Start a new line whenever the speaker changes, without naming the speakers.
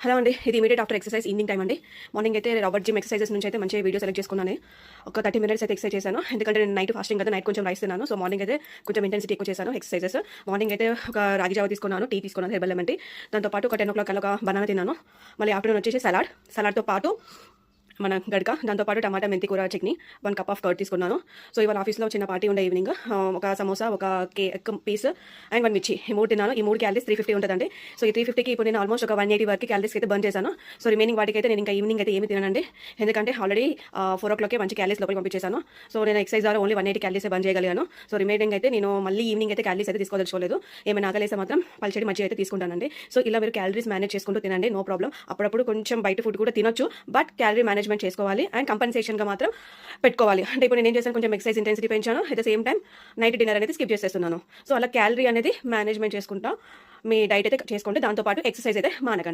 Hello అండి, ఇది immediate after exercise evening time అండి. మార్నింగ్ అయితే రాబర్ట్ జిమ్ ఎక్సర్సైజెస్ నుంచి అయితే మంచి వీడియో సెలెక్ట్ చేసుకున్నాను. ఒక 30 మినిట్స్ అయితే ఎక్సర్సైజ్ చేశాను. ఎందుకంటే నేను నైట్ ఫాస్టింగ్ కదా, నైట్ కొంచెం రైస్ తిన్నాను. సో మార్నింగ్ అయితే కొంచెం ఇంటెన్సిటీ ఎక్కువ చేశాను ఎక్సర్సైజెస్. మార్నింగ్ అయితే ఒక రాగి జావ తీసుకున్నాను, టీ తీసుకున్నాను, హెర్బల్ లెమన్ టీ. దాంతో పాటు ఒక 10 o'clock కల్లా ఒక బనానా తిన్నాను. మళ్ళీ ఆఫ్టర్నూన్ వచ్చేసి సలాడ్తో పాటు మన గడక, దాంతోపాటు టమాటా మెంతి కూర చట్నీ, 1 cup ఆఫ్ కర్డ్ తీసుకున్నాను. సో ఇవాళ ఆఫీస్లో చిన్న పార్టీ ఉండే ఈవినింగ్. ఒక సమోసా, ఒక కేక్ పీస్ అండ్ 1 మిర్చి, ఈ 3 తిన్నాను. ఈ 3 క్యాలరీస్ 350 ఉంటుందండి. సో ఈ 350కి ఇప్పుడు నేను ఆల్మోస్ట్ ఒక 180 వరకు క్యాలరీస్ అయితే బర్న్ చేశాను. సో రిమైనింగ్ వాటికి అయితే నేను ఇంకా ఈవినింగ్ అయితే ఏమి తినండి, ఎందుకంటే ఆల్రెడీ 4 o'clock మంచి క్యాలరీస్ లోపలికి పంపించేశాను. సో నేను ఎక్సైజ్ ద్వారా ఓన్లీ 180 క్యాలరీస్ బర్న్ చేయగలిగాను. సో రిమైనింగ్ అయితే నేను మళ్ళీ ఈవినింగ్ అయితే క్యాలరీస్ అయితే తీసుకోదలుచుకోలేదు. ఏమైనా ఆకలేస్తే మాత్రం పల్చడి మజ్జిగ అయితే తీసుకుంటానండి. సో ఇలా మీరు క్యాలరీస్ మేనేజ్ చేసుకుంటూ తినండి, నో ప్రాబ్లం. అప్పుడప్పుడు కొంచెం బయట ఫుడ్ కూడా తినొచ్చు, బట్ క్యాలరీ మేనేజ్మెంట్ చేసుకోవాలి అండ్ కంపెన్సేషన్గా మాత్రం పెట్టుకోవాలి. అంటే ఇప్పుడు నేను ఏం చేశాను, కొంచెం ఎక్సైజ్ ఇంటెన్సిటీ పెంచాను, at the same time night dinner అనేది స్కిప్ చేసేస్తున్నాను. సో అలా క్యాలరీ అనేది మేనేజ్మెంట్ చేసుకుంటా మీ డైట్ అయితే చేసుకోండి, దాంతోపాటు ఎక్సర్సైజ్ అయితే మానకండి.